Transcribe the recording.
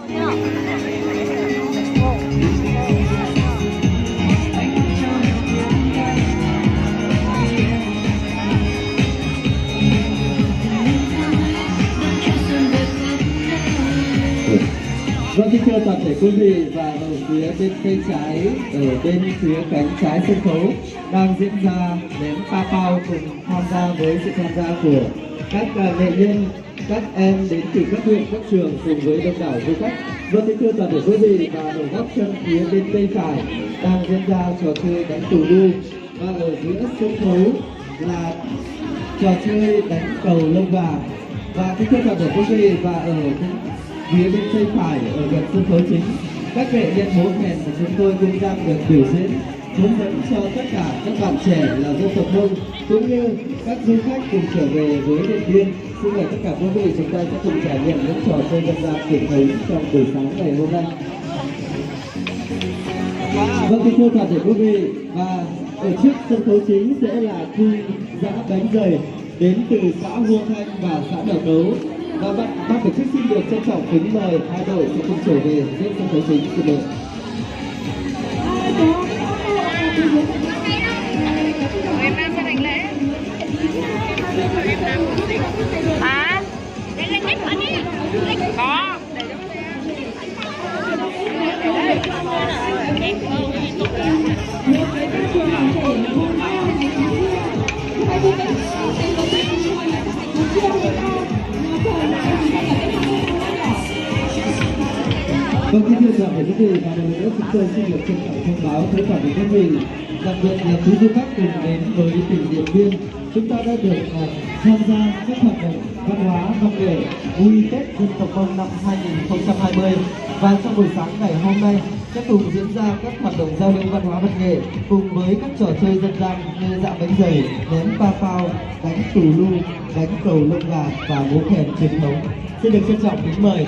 Vâng, kính thưa toàn thể quý vị, và ở phía bên tay trái, ở bên phía cánh trái sân khấu đang diễn ra ném pa pao cùng tham gia với sự tham gia của các nghệ nhân, các em đến từ các huyện, các trường cùng với đông đảo du khách. Vâng, kính thưa toàn thể quý vị, và ở góc chân phía bên tay phải đang diễn ra trò chơi đánh tù lu, và ở giữa sân khấu là trò chơi đánh cầu lông gà. Và kính thưa toàn thể quý vị, và ở phía bên tay phải ở gần sân khấu chính, các nghệ nhân múa kèn của chúng tôi cũng đang được biểu diễn hướng dẫn cho tất cả các bạn trẻ là dân tộc Mông cũng như các du khách cùng trở về với Điện Biên. Xin mời tất cả quý vị chúng ta sẽ cùng trải nghiệm những trò chơi dân gian truyền thống trong buổi sáng ngày hôm nay. Vâng, kính thưa toàn thể quý vị, và ở trước sân khấu chính sẽ là khu giã bánh dày đến từ xã Hua Thanh và xã Đảo Cấu. Và ban tổ chức xin được trân trọng kính mời hai đội sẽ cùng trở về trên sân khấu chính của đội. Em đang trên hành lễ. À, đây là nhất anh đi. Có. Vâng, kính thưa toàn thể quý vị, và một lần nữa chúng tôi xin được trân trọng thông báo tới toàn thể quý vị, đặc biệt là quý du khách cùng đến với tỉnh Điện Biên, chúng ta đã được tham gia các hoạt động văn hóa văn nghệ vui Tết dân tộc Mông năm 2020. Và trong buổi sáng ngày hôm nay sẽ cùng diễn ra các hoạt động giao lưu văn hóa văn nghệ cùng với các trò chơi dân gian như dạo bánh dày, ném pa phao, đánh tù lu, đánh cầu lông gà và múa kèn truyền thống. Xin được trân trọng kính mời